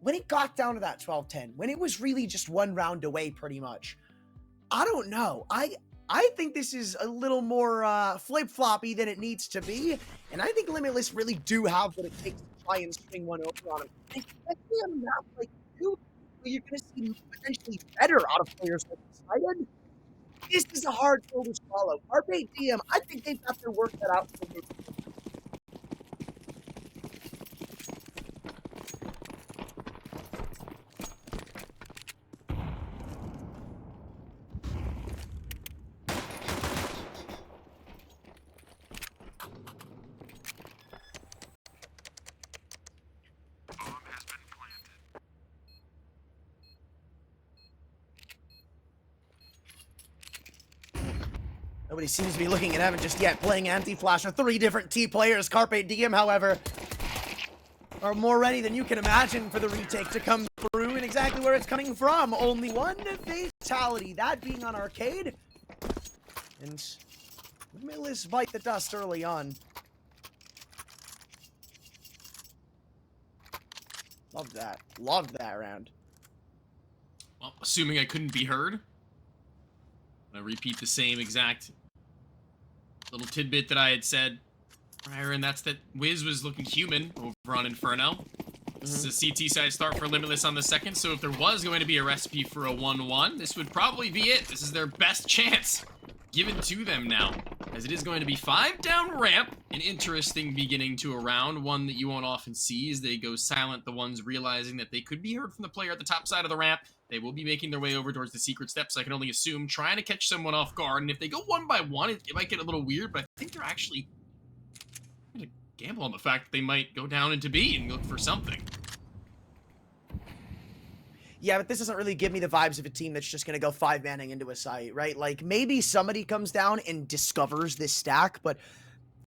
when it got down to that 12-10, when it was really just one round away pretty much, I don't know. I think this is a little more flip-floppy than it needs to be, and I think Limitless really do have what it takes to try and swing one over on him. And especially on a map like you, where you're going to see potentially better out of players like Decided. This is a hard pill to swallow. Carpe Diem, I think they've got their work cut out for them. Nobody seems to be looking at Evan just yet. Playing anti-flash with 3 different T players. Carpe Diem, however, are more ready than you can imagine for the retake to come through, and exactly where it's coming from. Only 1 fatality, that being on Arcade. And Limitless bite the dust early on. Loved that. Loved that round. Well, assuming I couldn't be heard, I repeat the same exact little tidbit that I had said prior, and that's that Wiz was looking human over on Inferno. This is a CT side start for Limitless on the second, so if there was going to be a recipe for a 1-1, this would probably be it. This is their best chance given to them now, as it is going to be 5 down ramp. An interesting beginning to a round, one that you won't often see as they go silent, the ones realizing that they could be heard from the player at the top side of the ramp. They will be making their way over towards the secret steps, I can only assume, trying to catch someone off guard. And if they go 1 by 1, it might get a little weird, but I think they're actually going to gamble on the fact that they might go down into B and look for something. Yeah, but this doesn't really give me the vibes of a team that's just going to go 5-manning into a site, right? Like, maybe somebody comes down and discovers this stack, but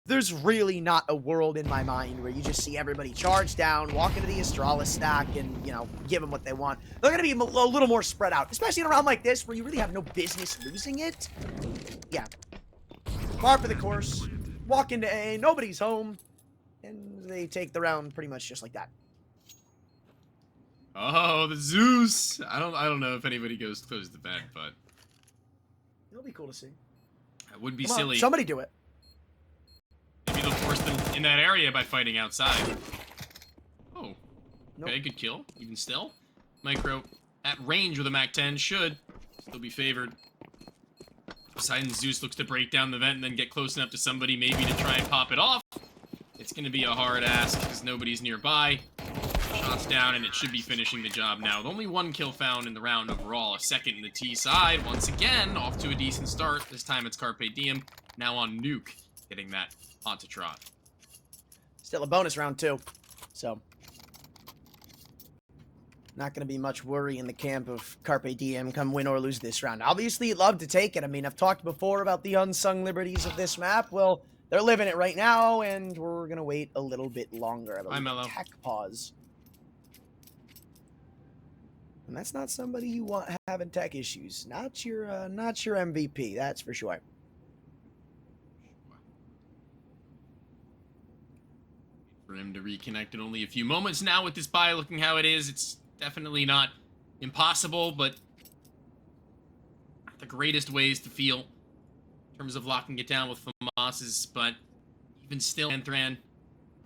there's really not a world in my mind where you just see everybody charge down, walk into the Astralis stack, and, you know, give them what they want. They're going to be a little more spread out, especially in a round like this where you really have no business losing it. Yeah. Par for the course, walk into A, nobody's home, and they take the round pretty much just like that. Oh, the Zeus! I don't know if anybody goes close to the bed, but It'll be cool to see. It would be Come on, silly. somebody do it. Maybe they'll force them in that area by fighting outside. Oh. Okay, Nope. good kill. Even still. Micro at range with a MAC-10 should still be favored. Poseidon Zeus looks to break down the vent and then get close enough to somebody maybe to try and pop it off. It's going to be a hard ask because nobody's nearby. Shots down, and it should be finishing the job now. With only 1 kill found in the round overall. A second in the T side. Once again, off to a decent start. This time it's Carpe Diem. Now on Nuke, getting that onto trot. Still a bonus round, too. So, not going to be much worry in the camp of Carpe Diem come win or lose this round. Obviously, you'd love to take it. I mean, I've talked before about the unsung liberties of this map. Well, they're living it right now, and we're going to wait a little bit longer. Hi, Mello. Tech pause. And that's not somebody you want having tech issues. Not your MVP, that's for sure. For him to reconnect in only a few moments now with this buy looking how it is. It's definitely not impossible, but not the greatest ways to feel in terms of locking it down with FAMAS's, but even still, Anthran,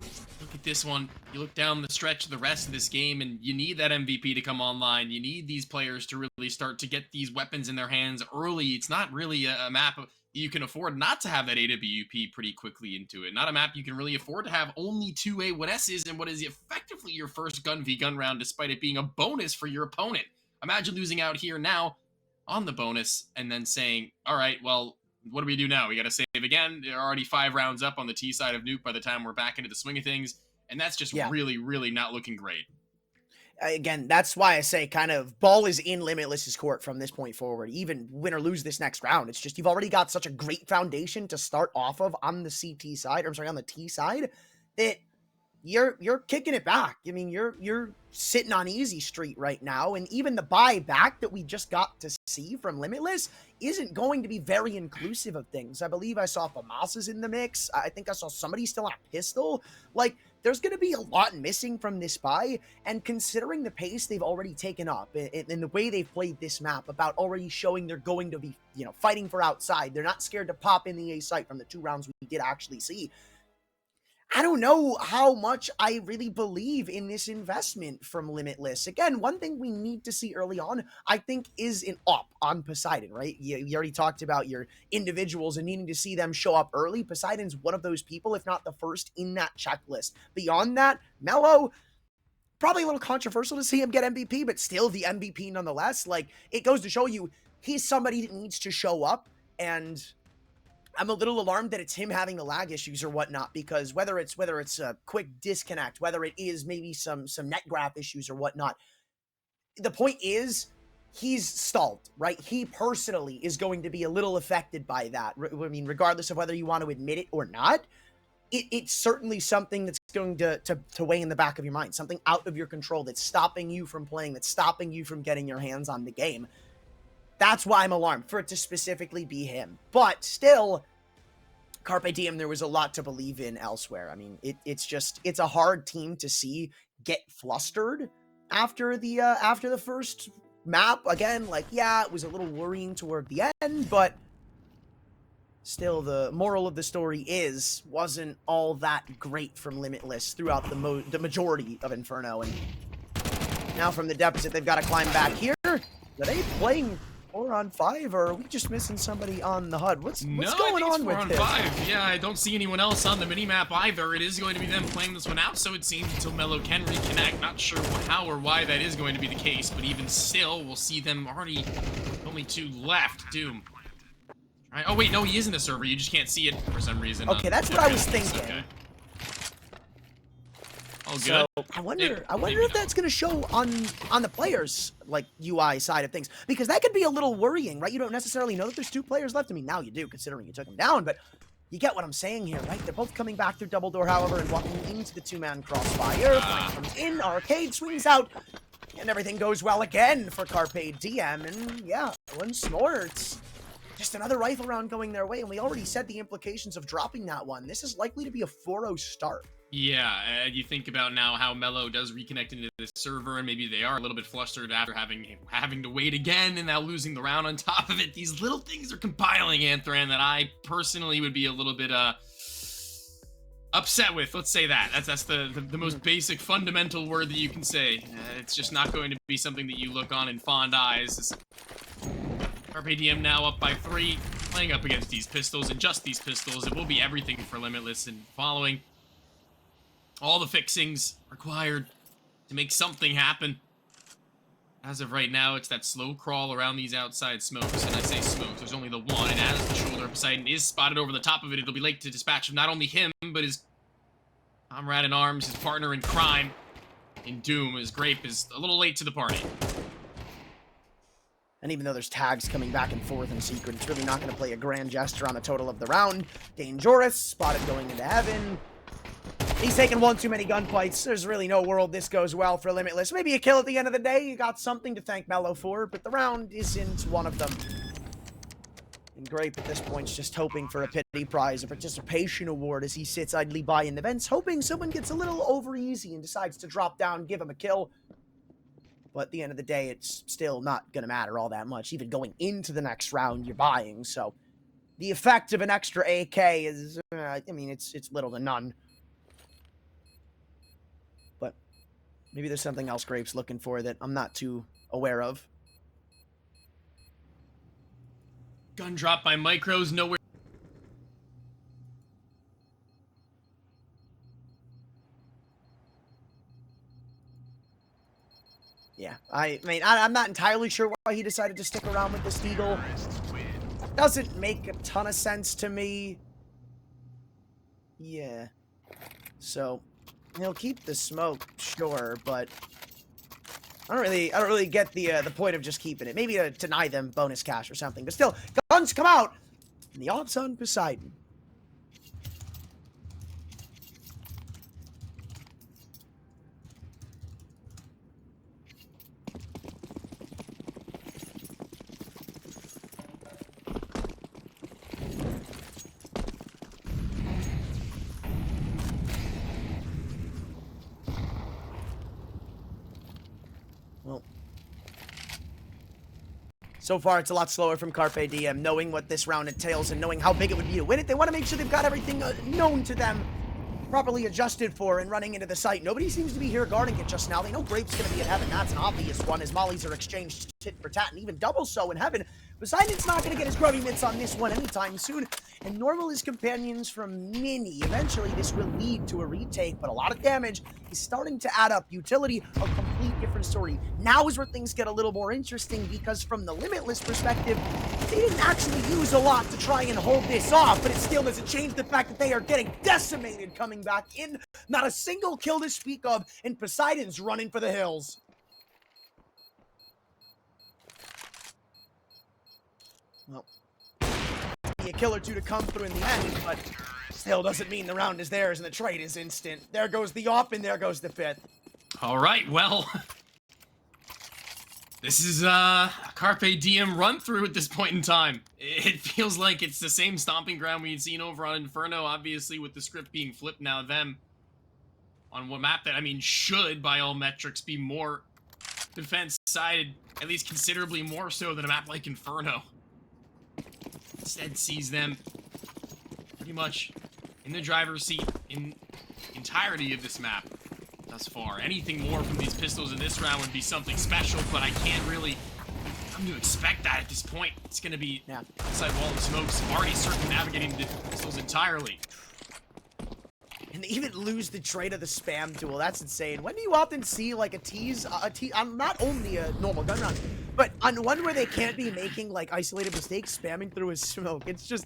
look at this one. You look down the stretch of the rest of this game, and you need that MVP to come online. You need these players to really start to get these weapons in their hands early. It's not really a map you can afford not to have that AWP pretty quickly into it. Not a map you can really afford to have only 2 A1Ss in what is effectively your first gun v gun round, despite it being a bonus for your opponent. Imagine losing out here now on the bonus and then saying, all right, well, what do we do now? We got to save again. They're already 5 rounds up on the T side of Nuke by the time we're back into the swing of things. And that's just really, really not looking great. Again, that's why I say kind of ball is in Limitless's court from this point forward. Even win or lose this next round, it's just you've already got such a great foundation to start off of on the CT side, or I'm sorry, on the T side, that you're kicking it back. I mean, you're sitting on easy street right now, and even the buyback that we just got to see from Limitless isn't going to be very inclusive of things. I believe I saw FAMAS's in the mix. I think I saw somebody still on a pistol. Like, there's going to be a lot missing from this buy, and considering the pace they've already taken up in the way they've played this map, about already showing they're going to be, you know, fighting for outside, they're not scared to pop in the A site from the 2 rounds we did actually see. I don't know how much I really believe in this investment from Limitless. Again, one thing we need to see early on, I think, is an up on Poseidon, right? You already talked about your individuals and needing to see them show up early. Poseidon's one of those people, if not the first, in that checklist. Beyond that, Mello, probably a little controversial to see him get MVP, but still the MVP nonetheless. Like, it goes to show you, he's somebody that needs to show up, and I'm a little alarmed that it's him having the lag issues or whatnot, because whether it's a quick disconnect, whether it is maybe some net graph issues or whatnot, the point is he's stalled, right? He personally is going to be a little affected by that. I mean, regardless of whether you want to admit it or not, it's certainly something that's going to weigh in the back of your mind, something out of your control that's stopping you from playing, that's stopping you from getting your hands on the game. That's why I'm alarmed, for it to specifically be him. But still, Carpe Diem, there was a lot to believe in elsewhere. I mean, it's a hard team to see get flustered after the first map. Again, like, yeah, it was a little worrying toward the end, but still, the moral of the story wasn't all that great from Limitless throughout the majority of Inferno. And now from the deficit, they've got to climb back here. Are they playing 4-on-5, or are we just missing somebody on the HUD? What's going on with this? 4-on-5. Yeah, I don't see anyone else on the minimap either. It is going to be them playing this one out, so it seems, until Mello can reconnect. Not sure how or why that is going to be the case, but even still, we'll see them already only 2 left. Doom. Right. Oh wait, no, he is in the server. You just can't see it for some reason. Okay, that's what I was thinking. Okay. All good. So I wonder if that's going to show on the players, like, UI side of things, because that could be a little worrying, right? You don't necessarily know that there's 2 players left. I mean, now you do, considering you took them down, but you get what I'm saying here, right? They're both coming back through double door, however, and walking into the 2-man crossfire. Comes in, Arcade swings out, and everything goes well again for Carpe Diem. And yeah, once more, it's just another rifle round going their way, and we already said the implications of dropping that one. This is likely to be a 4-0 start. Yeah, you think about now how Mello does reconnect into this server, and maybe they are a little bit flustered after having to wait again, and now losing the round on top of it. These little things are compiling, Anthran, that I personally would be a little bit upset with. Let's say that. That's the most basic, fundamental word that you can say. It's just not going to be something that you look on in fond eyes. Carpe Diem now up by 3, playing up against these pistols, and just these pistols. It will be everything for Limitless, and following all the fixings required to make something happen. As of right now, it's that slow crawl around these outside smokes, and I say smokes, there's only the one, and as the shoulder of Poseidon is spotted over the top of it, it'll be late to dispatch of not only him, but his comrade in arms, his partner in crime, in Doom. His Grape is a little late to the party. And even though there's tags coming back and forth in secret, it's really not going to play a grand gesture on the total of the round. Danejoris spotted going into heaven. He's taken one too many gunfights. There's really no world this goes well for Limitless. Maybe a kill at the end of the day. You got something to thank Mello for, but the round isn't one of them. And Grape at this point is just hoping for a pity prize, a participation award, as he sits idly by in the vents, hoping someone gets a little over easy and decides to drop down, give him a kill. But at the end of the day, it's still not going to matter all that much. Even going into the next round, you're buying. So the effect of an extra AK is, I mean, it's little to none. But maybe there's something else Grape's looking for that I'm not too aware of. Gun drop by Micros, nowhere. Yeah, I mean, I'm not entirely sure why he decided to stick around with this Eagle. Doesn't make a ton of sense to me. Yeah. So, he'll keep the smoke, sure, but I don't really get the point of just keeping it. Maybe to deny them bonus cash or something. But still, guns come out, and the odds on Poseidon. So far, it's a lot slower from Carpe Diem, knowing what this round entails and knowing how big it would be to win it. They want to make sure they've got everything known to them, properly adjusted for, and running into the site. Nobody seems to be here guarding it just now. They know Grape's going to be in heaven. That's an obvious one, as mollies are exchanged tit for tat, and even double so in heaven. Poseidon's not going to get his grubby mitts on this one anytime soon, and nor will his companions from Mini. Eventually, this will lead to a retake, but a lot of damage is starting to add up. Utility, a complete different story. Now is where things get a little more interesting, because from the Limitless perspective, they didn't actually use a lot to try and hold this off, but it still doesn't change the fact that they are getting decimated coming back in. Not a single kill to speak of, and Poseidon's running for the hills. Well, be a kill or two to come through in the end, but still doesn't mean the round is theirs and the trade is instant. There goes the op, and there goes the fifth. All right, well, this is a Carpe Diem run-through at this point in time. It feels like it's the same stomping ground we'd seen over on Inferno, obviously with the script being flipped now them. On what map that, I mean, should, by all metrics, be more defense-sided, at least considerably more so than a map like Inferno. Instead sees them pretty much in the driver's seat in entirety of this map thus far. Anything more from these pistols in this round would be something special, but I can't really come to expect that at this point. It's going to be outside wall and smokes, already circumnavigating the pistols entirely. And they even lose the trade of the spam tool. That's insane. When do you often see like a tease on not only a normal gun round, but on one where they can't be making like isolated mistakes, spamming through a smoke? It's just,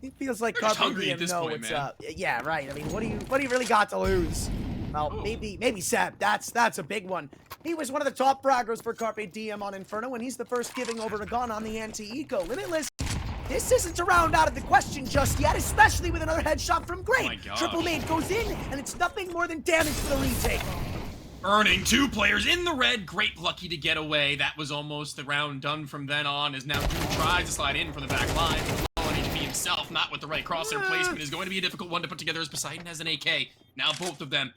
it feels like Carpe Diem know what's up. Yeah, right. I mean, what do you really got to lose? Well, maybe Seb. That's a big one. He was one of the top braggers for Carpe Diem on Inferno, and he's the first giving over a gun on the anti-eco. Limitless. This isn't a round out of the question just yet, especially with another headshot from Grape. Triple nade goes in, and it's nothing more than damage for the retake. Earning 2 players in the red. Grape lucky to get away. That was almost the round done from then on, as now Doom tries to slide in from the back line. Low on HP himself, not with the right crosshair placement, is going to be a difficult one to put together as Poseidon has an AK. Now both of them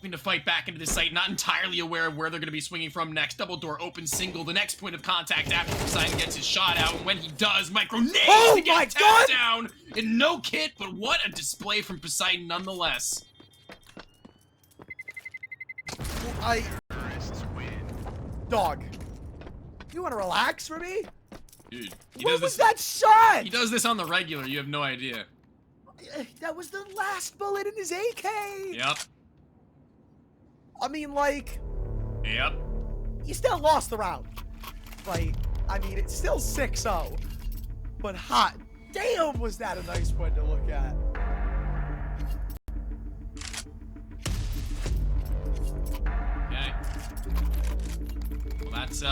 to fight back into the site, not entirely aware of where they're going to be swinging from next. Double door, open single, the next point of contact after Poseidon gets his shot out, and when he does, micro nades to get tapped down, and no kit, but what a display from Poseidon nonetheless. Dog, you want to relax for me? Dude, what was that shot? He does this on the regular, you have no idea. That was the last bullet in his AK. Yep. I mean, like... Yep. You still lost the round. Like, I mean, it's still 6-0. But hot damn, was that a nice one to look at. Okay. Well, that's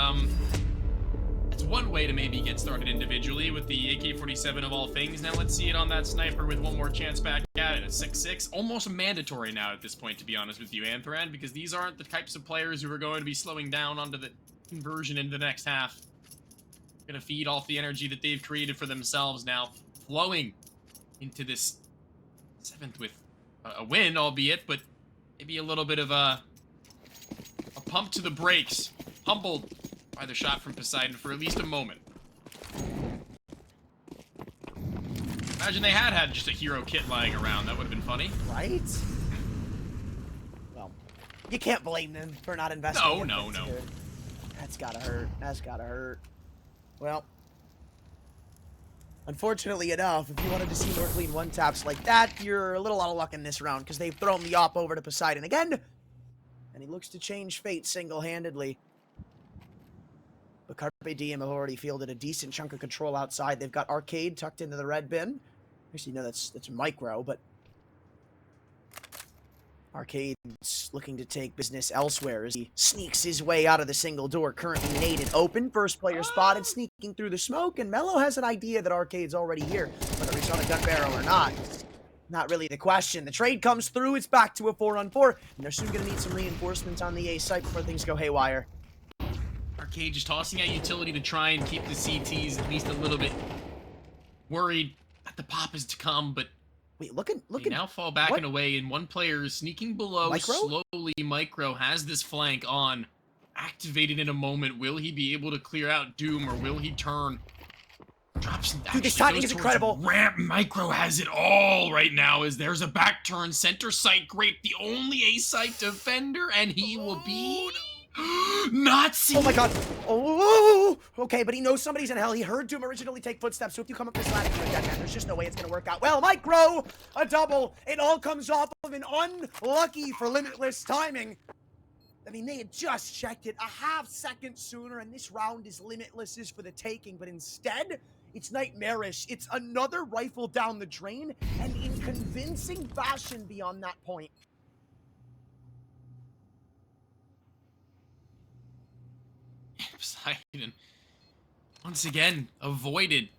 one way to maybe get started individually with the AK-47 of all things. Now let's see it on that sniper with one more chance back at it. A 6-6, almost mandatory now at this point, to be honest with you, Anthran, because these aren't the types of players who are going to be slowing down onto the conversion in the next half. Gonna feed off the energy that they've created for themselves now, flowing into this 7th with a win, albeit, but maybe a little bit of a pump to the brakes. Humbled by the shot from Poseidon for at least a moment. Imagine they had just a hero kit lying around. That would have been funny. Right? Well, you can't blame them for not investing. No. That's gotta hurt. That's gotta hurt. Well, unfortunately enough, if you wanted to see more clean one-taps like that, you're a little out of luck in this round, because they've thrown the op over to Poseidon again, and he looks to change fate single-handedly. But Carpe Diem have already fielded a decent chunk of control outside. They've got Arcade tucked into the red bin. Actually, no, that's micro, but Arcade's looking to take business elsewhere as he sneaks his way out of the single door, currently naded open. First player spotted, sneaking through the smoke, and Mello has an idea that Arcade's already here, whether he's on a gun barrel or not. Not really the question. The trade comes through, it's back to a 4-on-4, and they're soon going to need some reinforcements on the A site before things go haywire. Arcade just tossing out utility to try and keep the CTs at least a little bit worried that the pop is to come, but wait, look at now fall back and away, and one player is sneaking below. Micro? Slowly, Micro has this flank on activated in a moment. Will he be able to clear out Doom, or will he turn? Drops. Dude, this timing is incredible. Ramp. Micro has it all right now, as there's a back turn. Center site, Grape, the only A-site defender, and he will be not seen. Oh my god. Oh, okay, but he knows somebody's in hell. He heard Doom originally take footsteps, so if you come up this ladder, you're a dead man. There's just no way it's gonna work out. Well, Micro, a double. It all comes off of an unlucky for Limitless timing. I mean, they had just checked it a half second sooner, and this round is Limitless's for the taking, but instead, it's nightmarish. It's another rifle down the drain, and in convincing fashion beyond that point. Poseidon, once again, avoided,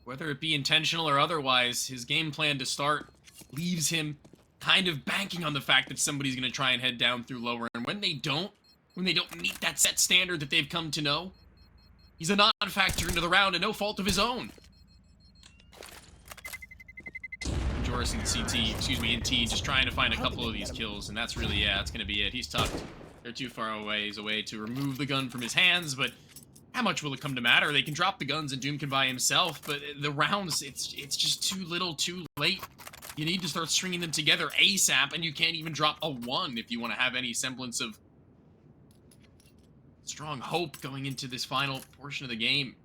whether it be intentional or otherwise. His game plan to start leaves him kind of banking on the fact that somebody's going to try and head down through lower, and when they don't meet that set standard that they've come to know, he's a non-factor into the round and no fault of his own. Joris and in T, just trying to find a couple of these kills, and that's really, that's going to be it. He's tucked. They're too far away. He's away to remove the gun from his hands, but how much will it come to matter? They can drop the guns and Doom can buy himself, but the rounds, it's just too little, too late. You need to start stringing them together ASAP, and you can't even drop a 1 if you want to have any semblance of strong hope going into this final portion of the game.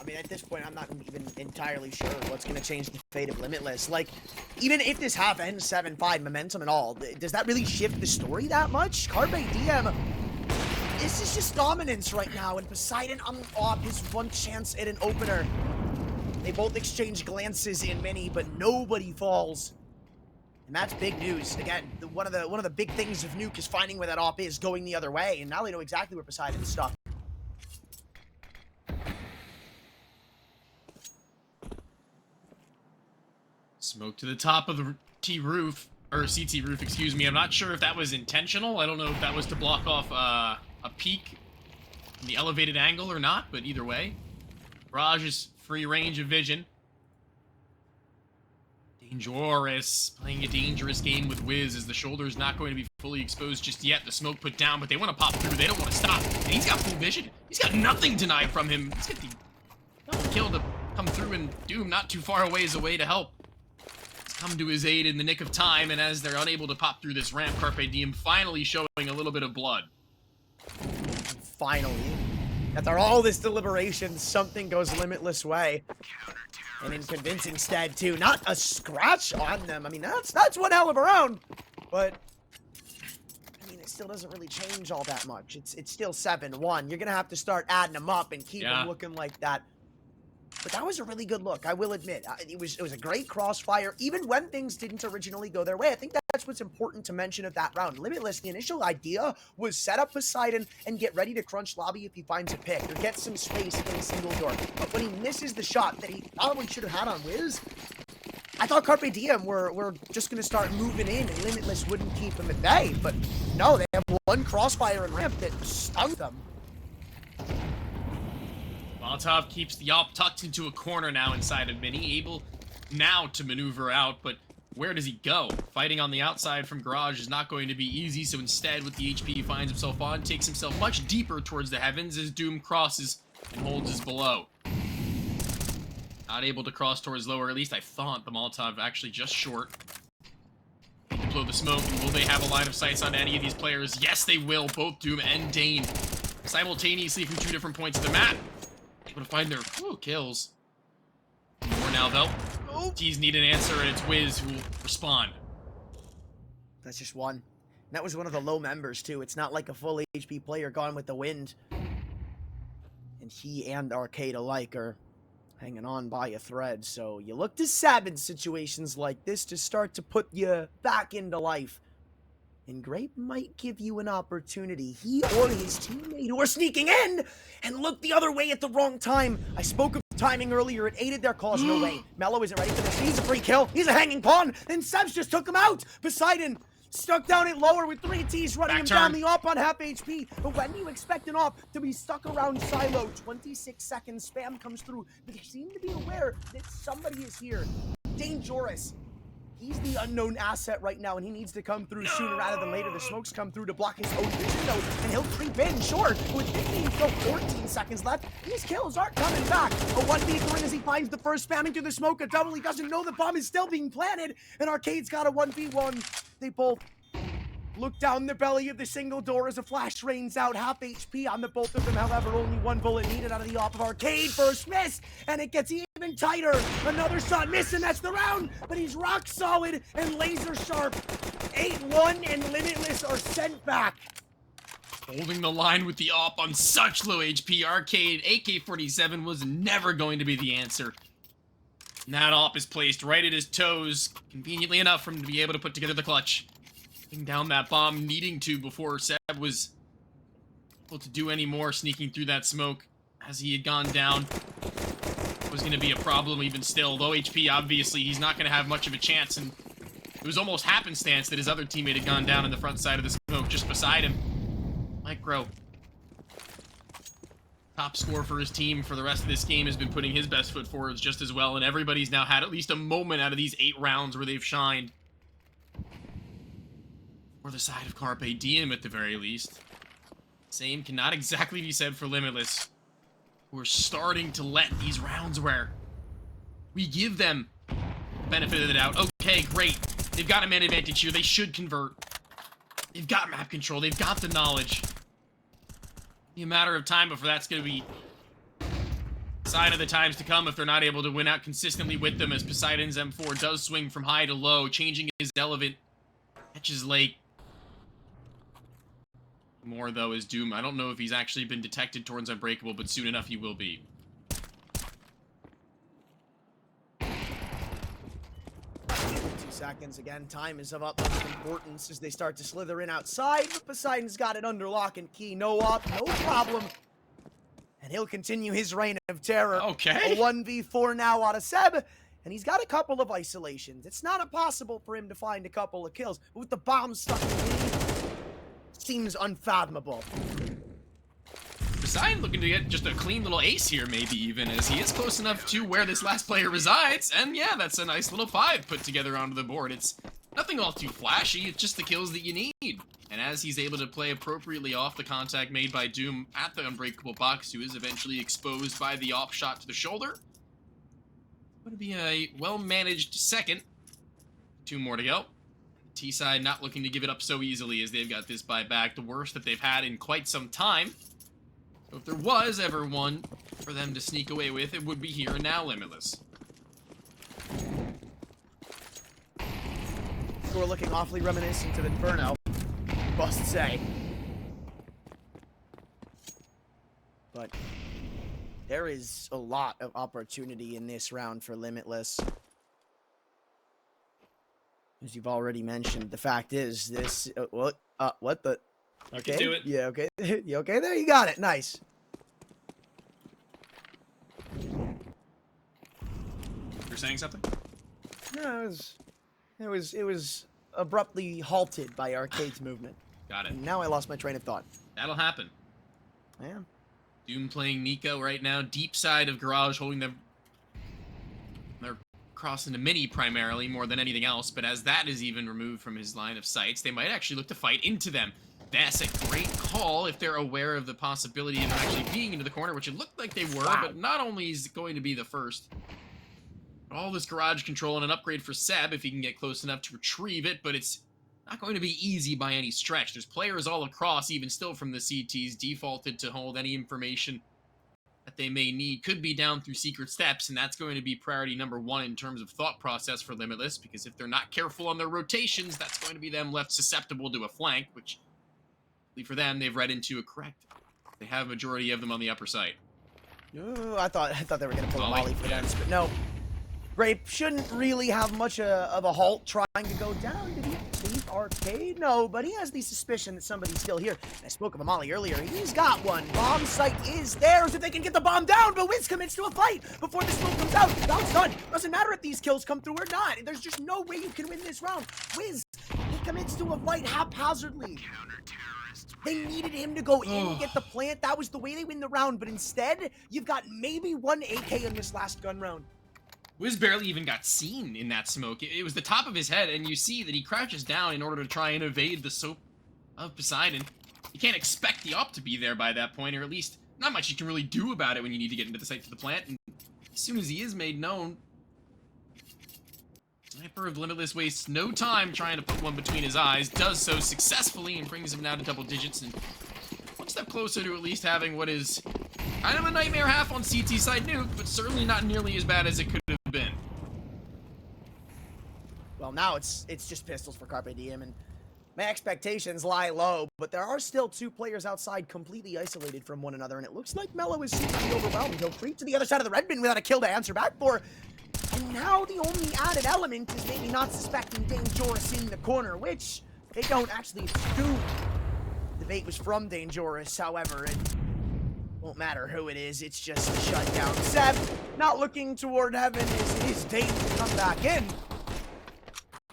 I mean, at this point, I'm not even entirely sure what's going to change the fate of Limitless. Like, even if this half ends 7-5 momentum and all, does that really shift the story that much? Carpe Diem, this is just dominance right now, and Poseidon on off his one chance at an opener. They both exchange glances in many, but nobody falls. And that's big news. Again, one of the big things of Nuke is finding where that op is, going the other way, and now they know exactly where Poseidon's stuck. Smoke to the top of the CT roof, excuse me. I'm not sure if that was intentional. I don't know if that was to block off a peek in the elevated angle or not, but either way, Raj is free range of vision. Danejoris playing a dangerous game with Wiz, as the shoulder's not going to be fully exposed just yet. The smoke put down, but they want to pop through. They don't want to stop. And he's got full vision. He's got nothing denied from him. He's got the kill to come through, and Doom not too far away to help. Come to his aid in the nick of time, and as they're unable to pop through this ramp, Carpe Diem finally showing a little bit of blood. Finally, after all this deliberation, something goes Limitless way. And in convincing stead, too. Not a scratch on them. I mean, that's one hell of a round. But, I mean, it still doesn't really change all that much. It's still 7-1. You're going to have to start adding them up and keep them looking like that. But that was a really good look, I will admit. It was a great crossfire, even when things didn't originally go their way. I think that's what's important to mention of that round. Limitless, the initial idea was set up Poseidon and get ready to crunch lobby if he finds a pick, or get some space in a single door. But when he misses the shot that he probably should have had on Wiz, I thought Carpe Diem were just going to start moving in and Limitless wouldn't keep him at bay. But no, they have one crossfire and ramp that stung them. Molotov keeps the op tucked into a corner now inside of Mini, able now to maneuver out, but where does he go? Fighting on the outside from Garage is not going to be easy, so instead, with the HP he finds himself on, takes himself much deeper towards the heavens as Doom crosses and holds his below. Not able to cross towards lower, at least I thought. The Molotov actually just short. Deploy the smoke, and will they have a line of sights on any of these players? Yes, they will, both Doom and Dane, simultaneously from 2 different points of the map. Able to find their kills. More now, though. T's need an answer, and it's Wiz who will respond. That's just one. And that was one of the low members, too. It's not like a full HP player gone with the wind. And he and Arcade alike are hanging on by a thread. So you look to Sab in situations like this to start to put you back into life. And Grape might give you an opportunity. He or his teammate who are sneaking in and look the other way at the wrong time. I spoke of timing earlier. It aided their cause. No way. Mello isn't ready for this. He's a free kill. He's a hanging pawn. And Sebs just took him out. Poseidon stuck down at lower with 3 Ts running him down. The op on half HP. But when do you expect an op to be stuck around silo? 26 seconds. Spam comes through. But they seem to be aware that somebody is here. Danejoris. He's the unknown asset right now, and he needs to come through sooner rather than later. The smokes come through to block his own vision, though, and he'll creep in, sure. With 15, still 14 seconds left, these kills aren't coming back. A 1v3 as he finds the first spamming through the smoke. A double, he doesn't know the bomb is still being planted, and Arcade's got a 1v1. They both look down the belly of the single door as a flash rains out. Half HP on the both of them. However, only one bullet needed out of the op of Arcade. First miss, and it gets even tighter. Another shot miss, and that's the round. But he's rock solid and laser sharp. 8-1 and Limitless are sent back. Holding the line with the op on such low HP. Arcade AK-47 was never going to be the answer. And that op is placed right at his toes, conveniently enough for him to be able to put together the clutch. Down that bomb, needing to before Seb was able to do any more, sneaking through that smoke as he had gone down. Was going to be a problem even still. Low HP, obviously, he's not going to have much of a chance, and it was almost happenstance that his other teammate had gone down in the front side of the smoke just beside him. Micro. Top scorer for his team for the rest of this game has been putting his best foot forwards just as well, and everybody's now had at least a moment out of these 8 rounds where they've shined. Or the side of Carpe Diem at the very least. Same cannot exactly be said for Limitless. We're starting to let these rounds where we give them the benefit of the doubt. Okay, great. They've got a man advantage here. They should convert. They've got map control. They've got the knowledge. Be a matter of time before that's going to be a sign of the times to come if they're not able to win out consistently with them, as Poseidon's M4 does swing from high to low, changing his relevant. Catches late. More, though, is Doom. I don't know if he's actually been detected towards Unbreakable, but soon enough he will be. 2 seconds again. Time is of utmost importance as they start to slither in outside, but Poseidon's got it under lock and key. No op, no problem. And he'll continue his reign of terror. Okay. A 1v4 now out of Seb, and he's got a couple of isolations. It's not impossible for him to find a couple of kills, but with the bomb stuck in the lead, seems unfathomable. Poseidon looking to get just a clean little ace here, maybe even, as he is close enough to where this last player resides. And yeah, that's a nice little 5 put together onto the board. It's nothing all too flashy, it's just the kills that you need. And as he's able to play appropriately off the contact made by Doom at the Unbreakable box, who is eventually exposed by the op shot to the shoulder. Going to be a well-managed second. 2 more to go. T-side not looking to give it up so easily as they've got this buyback, the worst that they've had in quite some time. So if there was ever one for them to sneak away with, it would be here and now Limitless. We're looking awfully reminiscent of Inferno, must say. But there is a lot of opportunity in this round for Limitless. As you've already mentioned, the fact is this. What the? Okay. Do it. Yeah. Okay. You okay there? You got it. Nice. You're saying something? No, it was abruptly halted by Arcade's movement. Got it. And now I lost my train of thought. That'll happen. Yeah. Doom playing Nico right now, deep side of Garage, holding them. They're crossing the mini primarily more than anything else, but as that is even removed from his line of sights, they might actually look to fight into them. That's a great call if they're aware of the possibility of them actually being into the corner, which it looked like they were, but not only is it going to be the first. All this garage control and an upgrade for Seb if he can get close enough to retrieve it, but it's not going to be easy by any stretch. There's players all across, even still from the CTs, defaulted to hold any information that they may need. Could be down through secret steps, and that's going to be priority number 1 in terms of thought process for Limitless, because if they're not careful on their rotations, that's going to be them left susceptible to a flank, which, for them, they've read into a correct. They have a majority of them on the upper site. Oh, I thought they were going to pull a molly for that, but no. Grape shouldn't really have much of a halt trying to go down. Did he leave Arcade? No, but he has the suspicion that somebody's still here. I spoke of a molly earlier. He's got one. Bomb site is theirs if they can get the bomb down, but Wiz commits to a fight before the smoke comes out. Round's done. Doesn't matter if these kills come through or not. There's just no way you can win this round. Wiz, he commits to a fight haphazardly. They needed him to go in and get the plant. That was the way they win the round, but instead, you've got maybe 1 AK in this last gun round. Wiz barely even got seen in that smoke. It was the top of his head, and you see that he crouches down in order to try and evade the soap of Poseidon. You can't expect the op to be there by that point, or at least not much you can really do about it when you need to get into the site for the plant. And as soon as he is made known, Sniper of Limitless wastes no time trying to put one between his eyes, does so successfully, and brings him now to double digits, and one step closer to at least having what is kind of a nightmare half on CT side Nuke, but certainly not nearly as bad as it could have been. Well, now it's just pistols for Carpe Diem, and my expectations lie low, but there are still two players outside completely isolated from one another, and it looks like Mello is super overwhelmed. He'll creep to the other side of the red bin without a kill to answer back for. And now the only added element is maybe not suspecting Danejoris in the corner, which they don't actually do. The bait was from Danejoris, however, it won't matter who it is, it's just a shutdown. Seb, not looking toward heaven, is his date to come back in.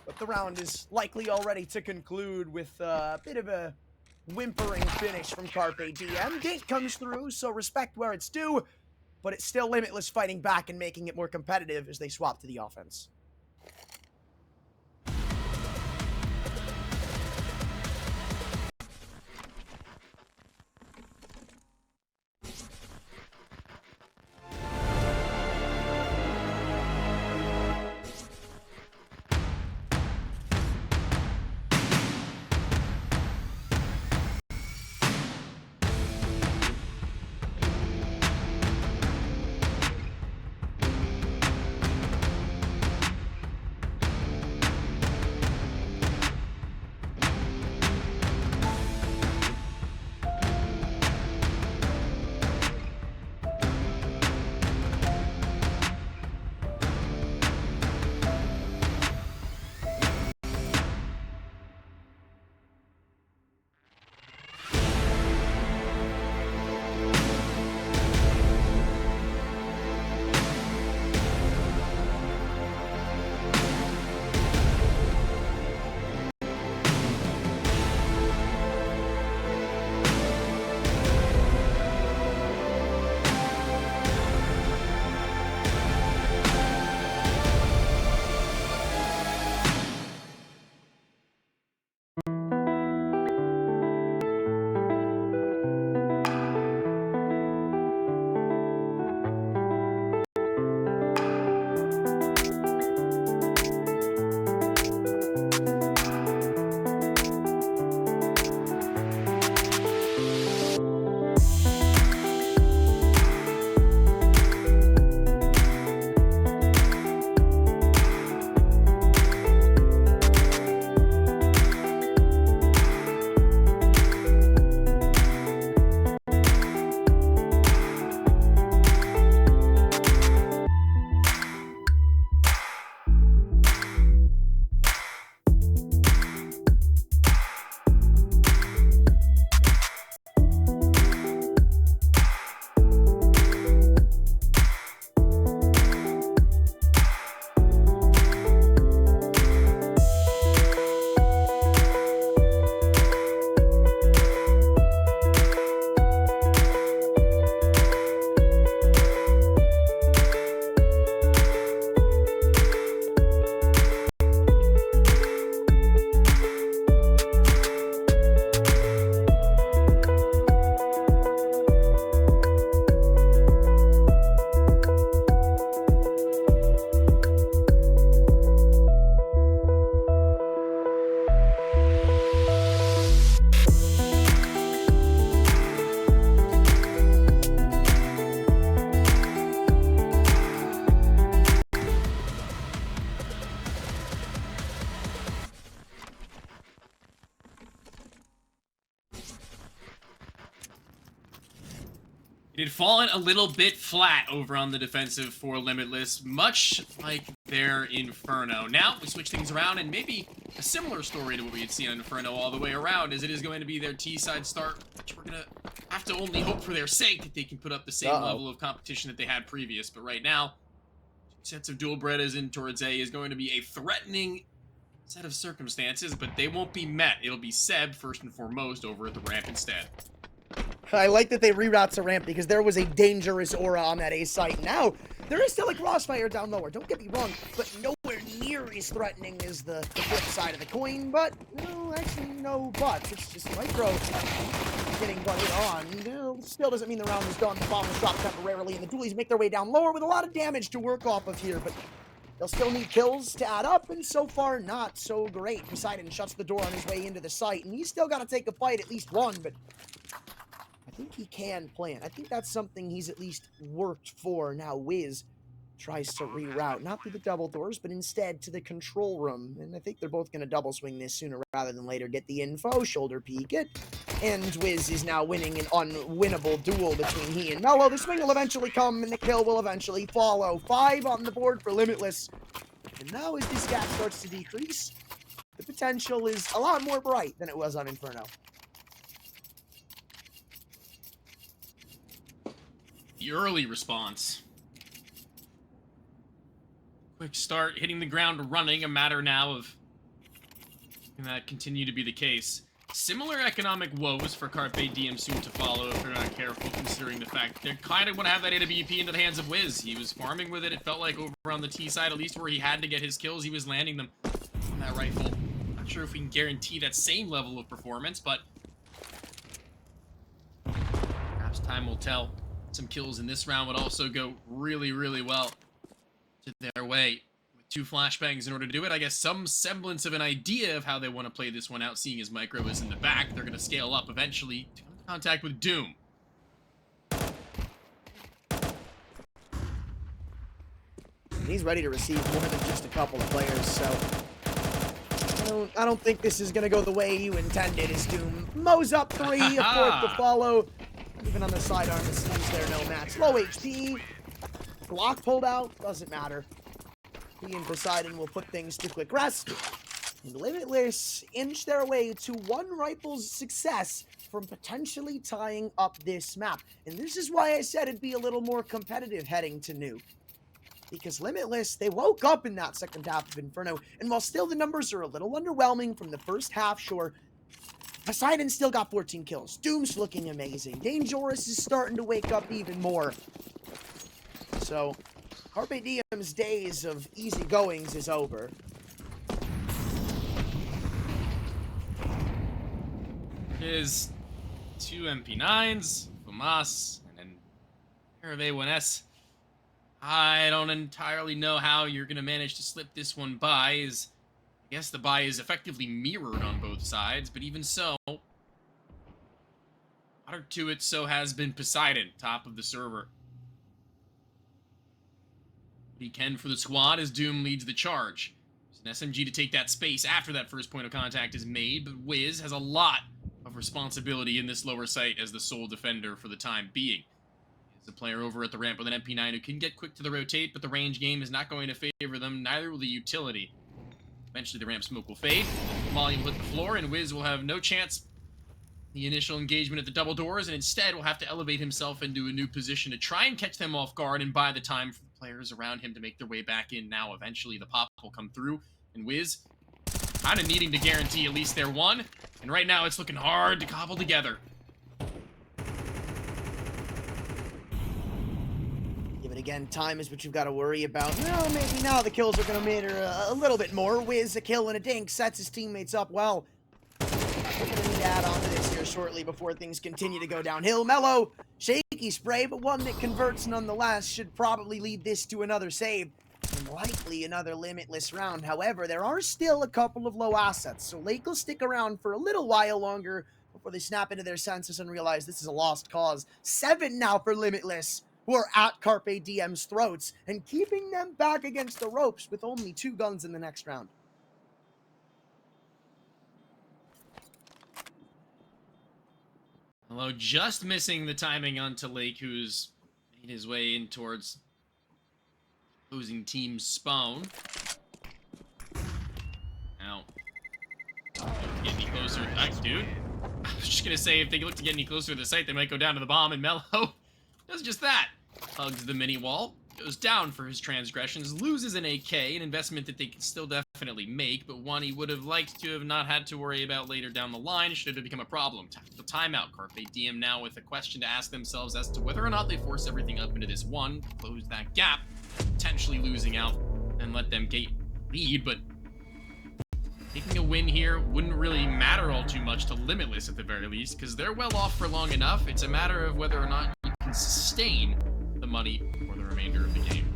But the round is likely already to conclude with a bit of a whimpering finish from Carpe Diem. Date comes through, so respect where it's due, but it's still Limitless fighting back and making it more competitive as they swap to the offense. It had fallen a little bit flat over on the defensive for Limitless, much like their Inferno. Now, we switch things around, and maybe a similar story to what we had seen on Inferno all the way around, as it is going to be their T-side start, which we're going to have to only hope for their sake that they can put up the same level of competition that they had previous. But right now, two sets of dual Berettas in towards A is going to be a threatening set of circumstances, but they won't be met. It'll be Seb, first and foremost, over at the ramp instead. I like that they reroute to ramp because there was a dangerous aura on that A site. Now, There is still a crossfire down lower, don't get me wrong, but nowhere near as threatening as the flip side of the coin. But, no, actually, no buts. It's just Micro getting butted on. No, still doesn't mean the round is done. The bomb was dropped temporarily, and the dualies make their way down lower with a lot of damage to work off of here. But they'll still need kills to add up, and so far, not so great. Poseidon shuts the door on his way into the site, and he's still got to take a fight, at least one, but I think he can plan. I think that's something he's at least worked for. Now Wiz tries to reroute, not through the double doors, but instead to the control room. And I think they're both going to double swing this sooner rather than later. Get the info, shoulder peek it. And Wiz is now winning an unwinnable duel between he and Mello. The swing will eventually come, and the kill will eventually follow. 5 on the board for Limitless. And now as this gap starts to decrease, the potential is a lot more bright than it was on Inferno. The early response. Quick start, hitting the ground running, a matter now of can that continue to be the case. Similar economic woes for Carpe Diem soon to follow if they're not careful, considering the fact they kind of want to have that AWP into the hands of Wiz. He was farming with it, it felt like over on the T side, at least where he had to get his kills, he was landing them on that rifle. Not sure if we can guarantee that same level of performance, but perhaps time will tell. Some kills in this round would also go really, really well to their way. With 2 flashbangs in order to do it, I guess some semblance of an idea of how they want to play this one out, seeing as Micro is in the back. They're going to scale up eventually to come in contact with Doom. He's ready to receive more than just a couple of players, so I don't think this is going to go the way you intended as Doom mows up 3, a 4th to follow. Even on the sidearm, it seems they're no match. Low HP, block pulled out, doesn't matter. He and Poseidon will put things to quick rest. And Limitless inch their way to 1 rifle's success from potentially tying up this map. And this is why I said it'd be a little more competitive heading to Nuke. Because Limitless, they woke up in that second half of Inferno, and while still the numbers are a little underwhelming from the first half, sure, Poseidon still got 14 kills. Doom's looking amazing. Danejoris is starting to wake up even more. So, Carpe Diem's days of easy goings is over. Is 2 MP9s, FAMAS, and then a pair of A1S. I don't entirely know how you're going to manage to slip this one by. I guess the buy is effectively mirrored on both sides, but even so, water to it, so has been Poseidon, top of the server. He can for the squad as Doom leads the charge. There's an SMG to take that space after that first point of contact is made, but Wiz has a lot of responsibility in this lower site as the sole defender for the time being. He's a player over at the ramp with an MP9 who can get quick to the rotate, but the range game is not going to favor them, neither will the utility. Eventually the ramp smoke will fade, Molly will hit the floor, and Wiz will have no chance the initial engagement at the double doors, and instead will have to elevate himself into a new position to try and catch them off guard and buy the time for the players around him to make their way back in. Now eventually the pop will come through, and Wiz kind of needing to guarantee at least their one, and right now it's looking hard to cobble together. But again, time is what you've got to worry about. Well, maybe now the kills are going to matter a little bit more. Wiz, a kill and a dink, sets his teammates up well. We're going to need to add on to this here shortly before things continue to go downhill. Mello, shaky spray, but one that converts nonetheless, should probably lead this to another save. And likely another Limitless round. However, there are still a couple of low assets, so Lake will stick around for a little while longer before they snap into their senses and realize this is a lost cause. 7 now for Limitless, who are at Carpe Diem's throats and keeping them back against the ropes with only 2 guns in the next round. Although just missing the timing onto Lake, who's made his way in towards opposing team's spawn. Now, get any closer. Dude, I was just gonna say if they look to get any closer to the site, they might go down to the bomb, and Mello does just that. Hugs the mini wall, goes down for his transgressions, loses an AK, an investment that they can still definitely make, but one he would have liked to have not had to worry about later down the line should it have become a problem. Tactical timeout. Carpe Diem now with a question to ask themselves as to whether or not they force everything up into this one, close that gap, potentially losing out and let them get lead, but taking a win here wouldn't really matter all too much to Limitless at the very least, because they're well off for long enough. It's a matter of whether or not you can sustain the money for the remainder of the game.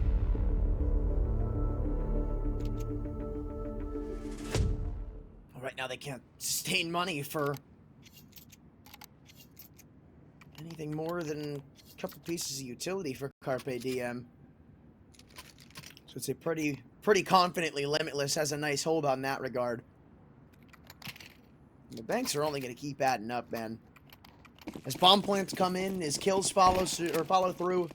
Well, right now they can't sustain money for anything more than a couple pieces of utility for Carpe Diem. So it's a pretty confidently Limitless has a nice hold on that regard. And the banks are only going to keep adding up, man. As bomb plants come in, as kills follow through,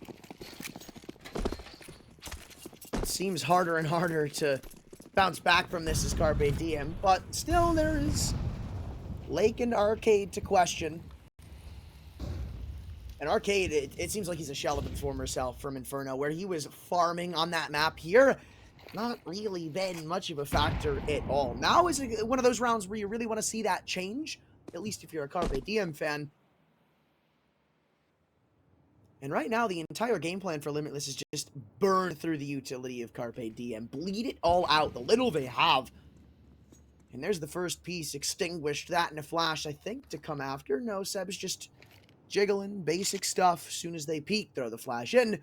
it seems harder and harder to bounce back from this as Carpe Diem, but still there is Lake and Arcade to question. And Arcade, it seems like he's a shell of his former self from Inferno, where he was farming on that map here. Not really been much of a factor at all. Now is one of those rounds where you really want to see that change, at least if you're a Carpe Diem fan. And right now, the entire game plan for Limitless is just burn through the utility of Carpe Diem. Bleed it all out, the little they have. And there's the first piece, extinguished that in a flash, I think, to come after. No, Seb's just jiggling, basic stuff. As soon as they peek, throw the flash in.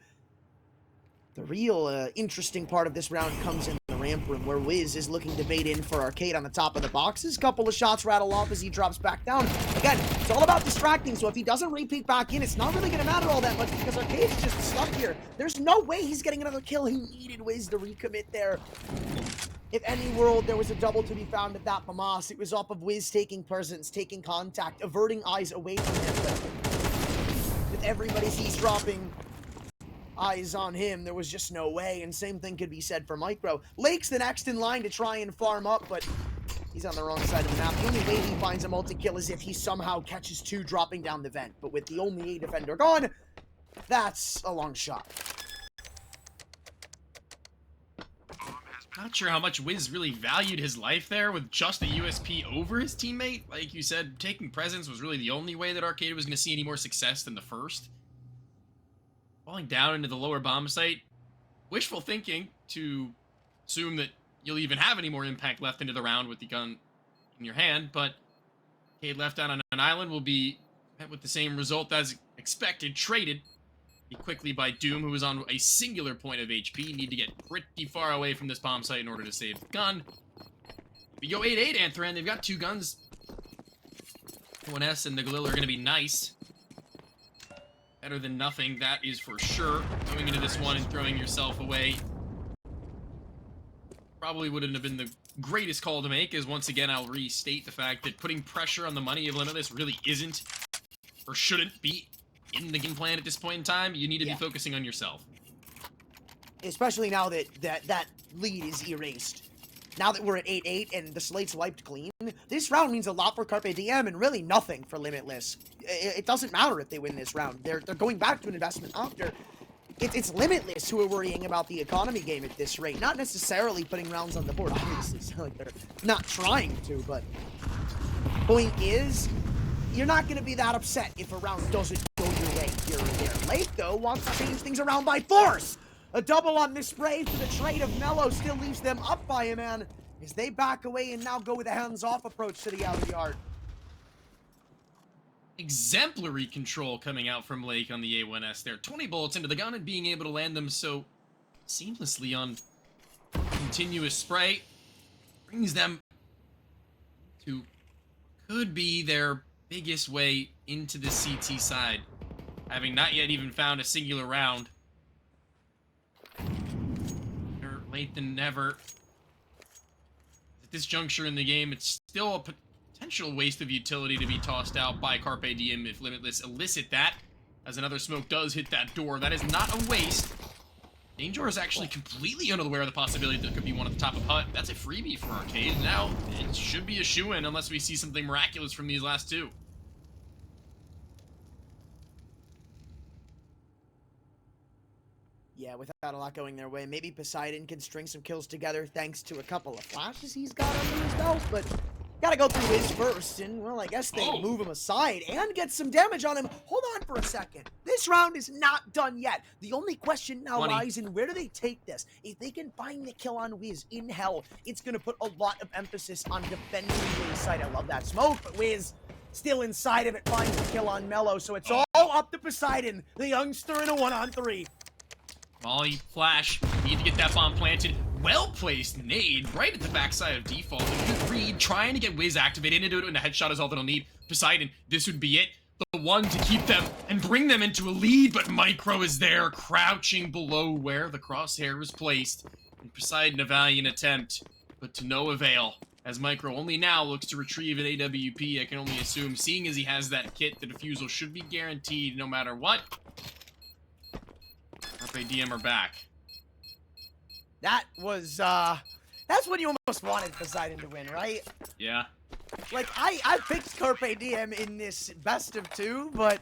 The real interesting part of this round comes in the ramp room, where Wiz is looking to bait in for Arcade on the top of the boxes. Couple of shots rattle off as he drops back down. Again, it's all about distracting, so if he doesn't repeat back in, it's not really going to matter all that much, because Arcade's just stuck here. There's no way he's getting another kill. He needed Wiz to recommit there. If any world there was a double to be found at that FAMAS, it was off of Wiz taking presence, taking contact, averting eyes away from him. But with everybody sees dropping eyes on him, there was just no way, and same thing could be said for Micro. Lake's the next in line to try and farm up, but he's on the wrong side of the map. The only way he finds a multi-kill is if he somehow catches two dropping down the vent, but with the only A defender gone, that's a long shot. Not sure how much Wiz really valued his life there with just a USP over his teammate. Like you said, taking presence was really the only way that Arcade was going to see any more success than the first. Falling down into the lower bomb site, wishful thinking to assume that you'll even have any more impact left into the round with the gun in your hand, but Arcade left out on an island will be met with the same result as expected, traded quickly by Doom, who is on a singular point of HP. Need to get pretty far away from this bomb site in order to save the gun. We go 8-8, Anthran. They've got two guns. 1S and the Galil are going to be nice. Better than nothing, that is for sure. Going into this one and throwing yourself away probably wouldn't have been the greatest call to make, as once again, I'll restate the fact that putting pressure on the money of Limitless really isn't, or shouldn't be, in the game plan at this point in time. You need to be focusing on yourself. Especially now that that lead is erased. Now that we're at 8-8 and the slate's wiped clean, this round means a lot for Carpe Diem and really nothing for Limitless. It doesn't matter if they win this round. They're going back to an investment after. It's Limitless who are worrying about the economy game at this rate, not necessarily putting rounds on the board. Obviously, it's not like they're not trying to, but point is, you're not going to be that upset if a round doesn't go your way here and there. Lake, though, wants to change things around by force. A double on this spray for the trade of Mello still leaves them up by a man as they back away and now go with a hands-off approach to the outer yard. Exemplary control coming out from Lake on the A1S there. 20 bullets into the gun and being able to land them so seamlessly on continuous spray brings them to could be their biggest way into the CT side, having not yet even found a singular round. Better late than never. At this juncture in the game, it's still a potential waste of utility to be tossed out by Carpe Diem if Limitless elicit that, as another smoke does hit that door. That is not a waste. Danejoris is actually completely unaware of the possibility that could be one at the top of hut. That's a freebie for Arcade. Now, it should be a shoo-in unless we see something miraculous from these last two. Yeah, without a lot going their way, maybe Poseidon can string some kills together thanks to a couple of flashes he's got under his belt, but Gotta go through Wiz first, and, well, I guess they move him aside and get some damage on him. Hold on for a second. This round is not done yet. The only question now lies in where do they take this? If they can find the kill on Wiz in hell, it's gonna put a lot of emphasis on defending the Wiz side. I love that smoke, but Wiz still inside of it finds the kill on Mellow, so it's all up to Poseidon, the youngster in a 1-on-3. Molly, flash, need to get that bomb planted. Well-placed nade right at the backside of default. A good read, trying to get Wiz activated into it, and a headshot is all they'll need. Poseidon, this would be it. The one to keep them and bring them into a lead, but Micro is there, crouching below where the crosshair was placed. And Poseidon, a valiant attempt, but to no avail. As Micro only now looks to retrieve an AWP, I can only assume, seeing as he has that kit, the defusal should be guaranteed no matter what. Carpe Diem are back. That was, that's when you almost wanted Poseidon to win, right? Yeah. Like, I picked Carpe Diem in this best of 2, but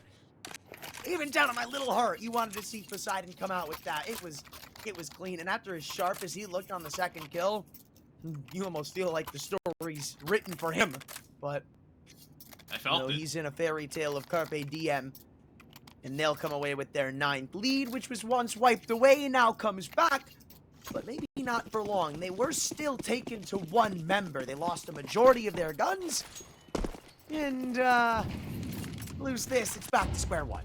even down in my little heart, you wanted to see Poseidon come out with that. It was clean, and after as sharp as he looked on the second kill, you almost feel like the story's written for him. But, I felt it. He's in a fairy tale of Carpe Diem, and they'll come away with their 9th lead, which was once wiped away, now comes back. But maybe not for long. They were still taken to 1 member. They lost a majority of their guns. And, lose this, it's back to square one.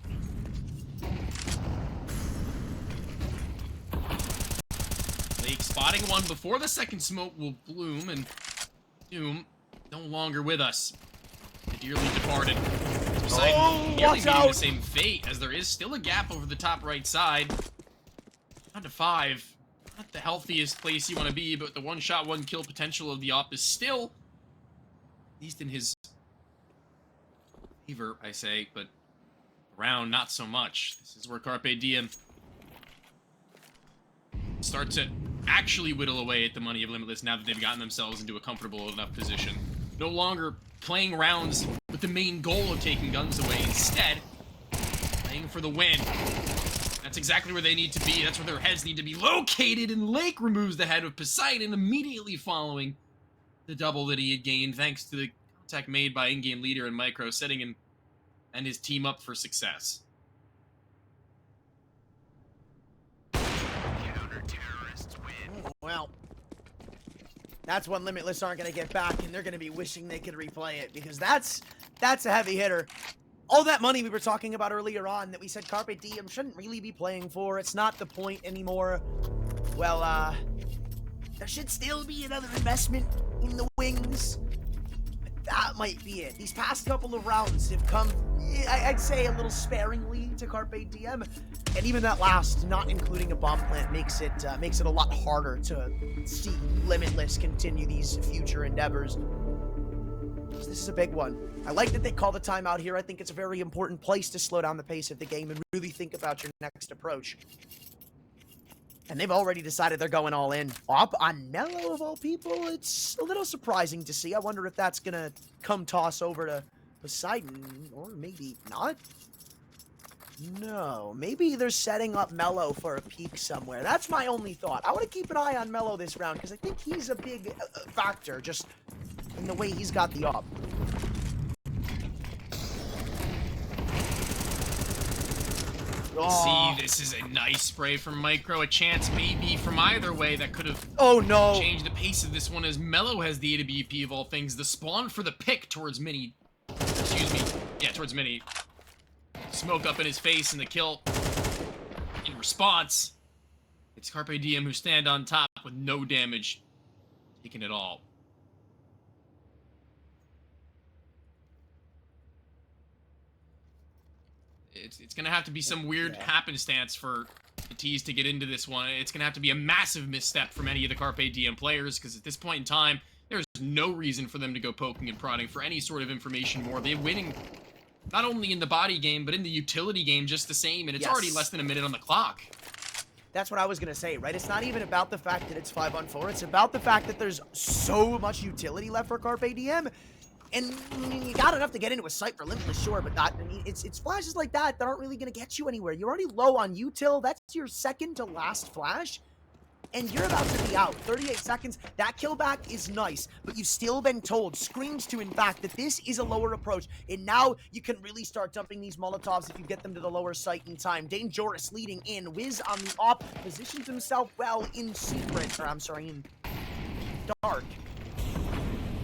Lake spotting one before the second smoke will bloom, and Doom no longer with us. The dearly departed. Poseidon nearly meeting the same fate, as there is still a gap over the top right side. Down to 5. Not the healthiest place you want to be, but the one-shot, one-kill potential of the op is still, at least in his favor, I say, but around not so much. This is where Carpe Diem start to actually whittle away at the money of Limitless now that they've gotten themselves into a comfortable enough position. No longer playing rounds with the main goal of taking guns away. Instead, playing for the win. That's exactly where they need to be. That's where their heads need to be located, and Lake removes the head of Poseidon immediately following the double that he had gained thanks to the contact made by in-game leader and Micro, setting him and his team up for success. Counter-terrorists win. Well, that's one Limitless aren't going to get back, and they're going to be wishing they could replay it, because that's a heavy hitter. All that money we were talking about earlier on that we said Carpe Diem shouldn't really be playing for, it's not the point anymore. Well, there should still be another investment in the wings. But that might be it. These past couple of rounds have come, I'd say, a little sparingly to Carpe Diem. And even that last, not including a bomb plant, makes it a lot harder to see Limitless continue these future endeavors. This is a big one. I like that they call the timeout here. I think it's a very important place to slow down the pace of the game and really think about your next approach. And they've already decided they're going all in. Op on Mellow, of all people, it's a little surprising to see. I wonder if that's going to come toss over to Poseidon, or maybe not. No, maybe they're setting up Mellow for a peek somewhere. That's my only thought. I want to keep an eye on Mellow this round, because I think he's a big factor, just in the way he's got the op. See, this is a nice spray from Micro. A chance maybe from either way that could have changed the pace of this one, as Mellow has the AWP of all things. The spawn for the pick towards Mini. Excuse me. Yeah, towards Mini. Smoke up in his face and the kill. In response, it's Carpe Diem who stand on top with no damage taken at all. It's going to have to be some weird happenstance for the T's to get into this one. It's going to have to be a massive misstep from any of the Carpe Diem players, because at this point in time, there's no reason for them to go poking and prodding for any sort of information more. They're winning not only in the body game, but in the utility game just the same, and it's already less than a minute on the clock. That's what I was going to say, right? It's not even about the fact that it's 5-on-4. It's about the fact that there's so much utility left for Carpe Diem. And you got enough to get into a site for Limitless, sure, but not. I mean, it's flashes like that aren't really going to get you anywhere. You're already low on util. That's your second to last flash. and you're about to be out. 38 seconds, that kill back is nice, but you've still been told, screams to in fact, that this is a lower approach, and now you can really start dumping these Molotovs if you get them to the lower site in time. Danejoris leading in, Wiz on the op, positions himself well in secret, or I'm sorry, in dark.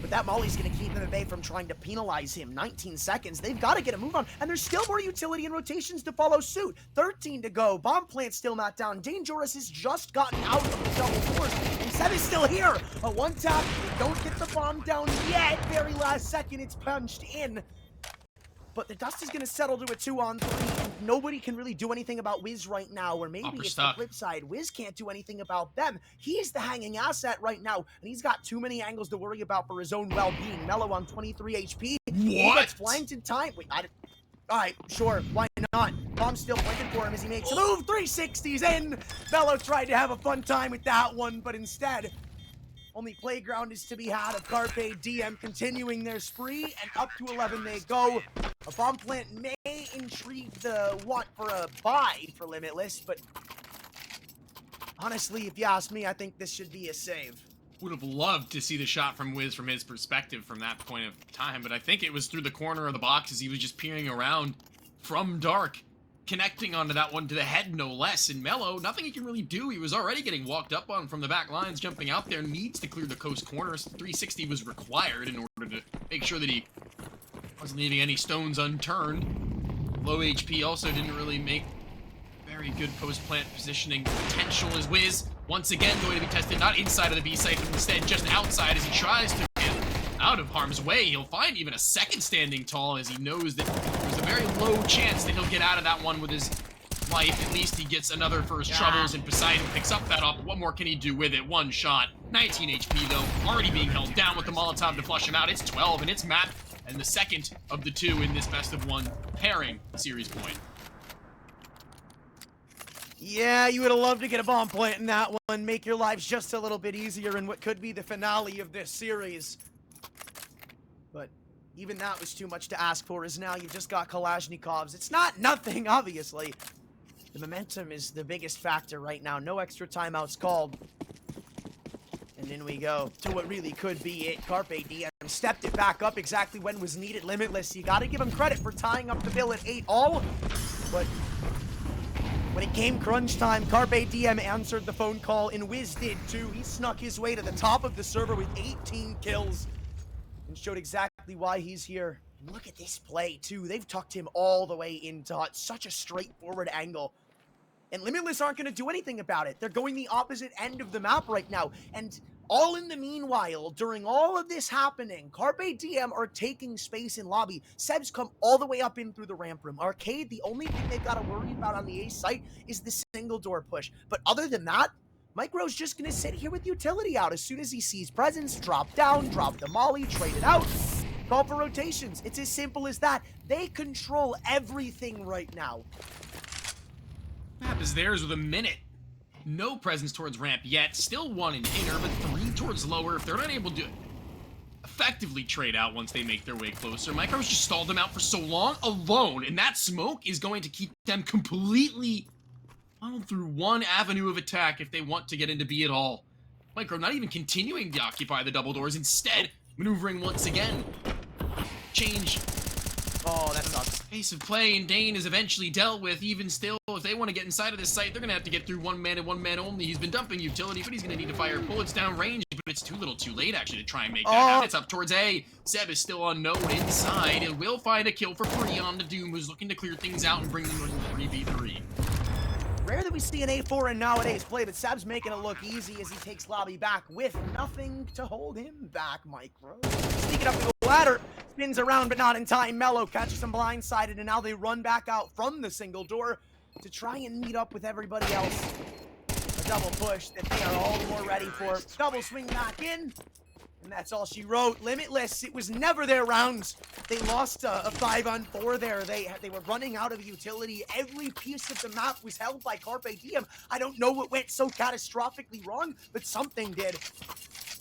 But that Molly's going to keep him at bay from trying to penalize him. 19 seconds. They've got to get a move on. And there's still more utility and rotations to follow suit. 13 to go. Bomb plant still not down. Danejoris has just gotten out of the double force. And Seb is still here. A one tap. They don't get the bomb down yet. Very last second, it's punched in. But the dust is going to settle to a 2-on-3, and nobody can really do anything about Wiz right now, or maybe it's the flip side. Wiz can't do anything about them. He's the hanging asset right now, and he's got too many angles to worry about for his own well-being. Mellow on 23 HP. What? He gets flanked in time. Wait, all right, sure, why not? Bomb's still pointed for him as he makes a move. 360s in. Mellow tried to have a fun time with that one, but instead, only playground is to be had of Carpe Diem continuing their spree, and up to 11 they go. A bomb plant may intrigue the want for a buy for Limitless, but honestly, if you ask me, I think this should be a save. Would have loved to see the shot from Wiz from his perspective from that point of time, but I think it was through the corner of the box as he was just peering around from dark, connecting onto that one to the head, no less. And Mellow, nothing he can really do. He was already getting walked up on from the back lines, jumping out there, needs to clear the coast corners. 360 was required in order to make sure that he wasn't leaving any stones unturned. Low HP also didn't really make very good post-plant positioning potential as Wiz, once again going to be tested not inside of the B site, but instead just outside as he tries to get out of harm's way. He'll find even a second standing tall as he knows that there's a very low chance that he'll get out of that one with his life. At least he gets another for his troubles, and Poseidon picks up that up. What more can he do with it? One shot. 19 HP though, already being held down with the Molotov to flush him out. It's 12, and it's Matt, and the second of the two in this best of one pairing series point. Yeah, you would have loved to get a bomb plant in that one, make your lives just a little bit easier in what could be the finale of this series. But even that was too much to ask for, as now you've just got Kalashnikovs. It's not nothing, obviously. The momentum is the biggest factor right now. No extra timeouts called. And in we go to what really could be it. Carpe Diem stepped it back up exactly when was needed. Limitless, you gotta give him credit for tying up the bill at 8-all. But when it came crunch time, Carpe Diem answered the phone call, and Wiz did too. He snuck his way to the top of the server with 18 kills and showed exactly why he's here. And look at this play too. They've tucked him all the way into such a straightforward angle. And Limitless aren't going to do anything about it. They're going the opposite end of the map right now. And all in the meanwhile, during all of this happening, Carpe Diem are taking space in lobby. Seb's come all the way up in through the ramp room. Arcade, the only thing they've got to worry about on the A site is the single door push. But other than that, Micro's just going to sit here with utility out. As soon as he sees presence, drop down, drop the molly, trade it out, call for rotations. It's as simple as that. They control everything right now. Map is theirs with a minute. No presence towards ramp yet. Still one in inner, but 3 towards lower. If they're not able to effectively trade out once they make their way closer, Micro's just stalled them out for so long alone, and that smoke is going to keep them completely funneled through one avenue of attack if they want to get into B at all. Micro not even continuing to occupy the double doors, instead maneuvering once again. Change. Oh, that sucks. Pace of play, and Dane is eventually dealt with. Even still, if they want to get inside of this site, they're going to have to get through one man and one man only. He's been dumping utility, but he's going to need to fire bullets down range, but it's too little too late, actually, to try and make that happen. It's up towards A. Seb is still unknown inside, and will find a kill for free on the Doom, who's looking to clear things out and bring them into 3v3. Rare that we see an A4 in nowadays play, but Seb's making it look easy as he takes lobby back with nothing to hold him back. Micro sneaking up the ladder, spins around but not in time. Mellow catches him blindsided, and now they run back out from the single door to try and meet up with everybody else. A double push that they are all the more ready for. Double swing back in, and that's all she wrote. Limitless, it was never their rounds. They lost a 5-on-4 there. They were running out of utility. Every piece of the map was held by Carpe Diem. I don't know what went so catastrophically wrong, but something did.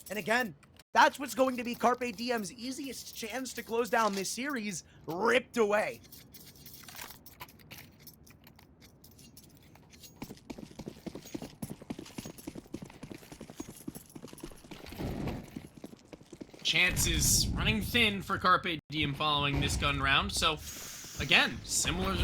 And again, that's what's going to be Carpe Diem's easiest chance to close down this series, ripped away. chances running thin for Carpe Diem following this gun round. So, again, similar to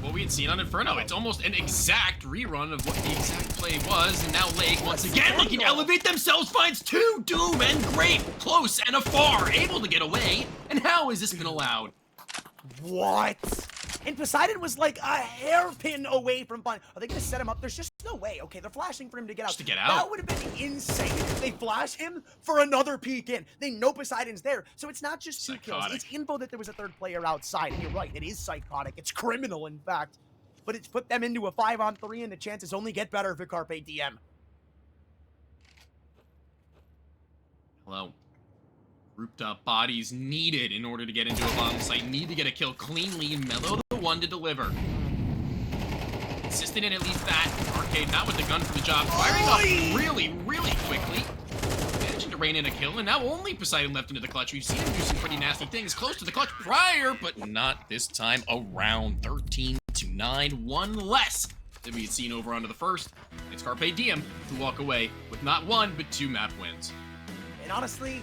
what we had seen on Inferno. It's almost an exact rerun of what the exact play was, and now Lake, once again, looking to elevate themselves, finds two Doom, and great, close and afar, able to get away. And how has this been allowed? What? And Poseidon was like a hairpin away from fun. Are they going to set him up? There's just no way. Okay, they're flashing for him to get out. Just to get out. That would have been insane if they flash him for another peek in. They know Poseidon's there. So it's not just two kills. It's info that there was a third player outside. And you're right, it is psychotic. It's criminal, in fact. But it's put them into a 5-on-3, and the chances only get better for Carpe Diem. Hello. Grouped up bodies needed in order to get into a bomb site. Need to get a kill cleanly. Mellow the one to deliver. Insisted in at least that. Arcade not with the gun for the job. Firing up really, really quickly. Managing to rein in a kill, and now only Poseidon left into the clutch. We've seen him do some pretty nasty things close to the clutch prior, but not this time around. 13-9, one less than we had seen over onto the first. It's Carpe Diem to walk away with not one, but 2 map wins. And honestly,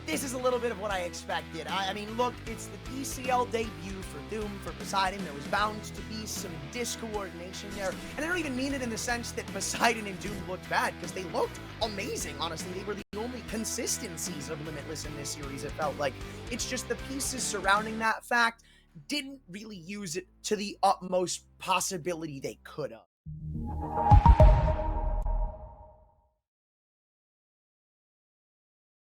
this is a little bit of what I expected. I mean, look, it's the ESL debut for Doom, for Poseidon. There was bound to be some discoordination there. And I don't even mean it in the sense that Poseidon and Doom looked bad, because they looked amazing, honestly. They were the only consistencies of Limitless in this series, it felt like. It's just the pieces surrounding that fact didn't really use it to the utmost possibility they could have.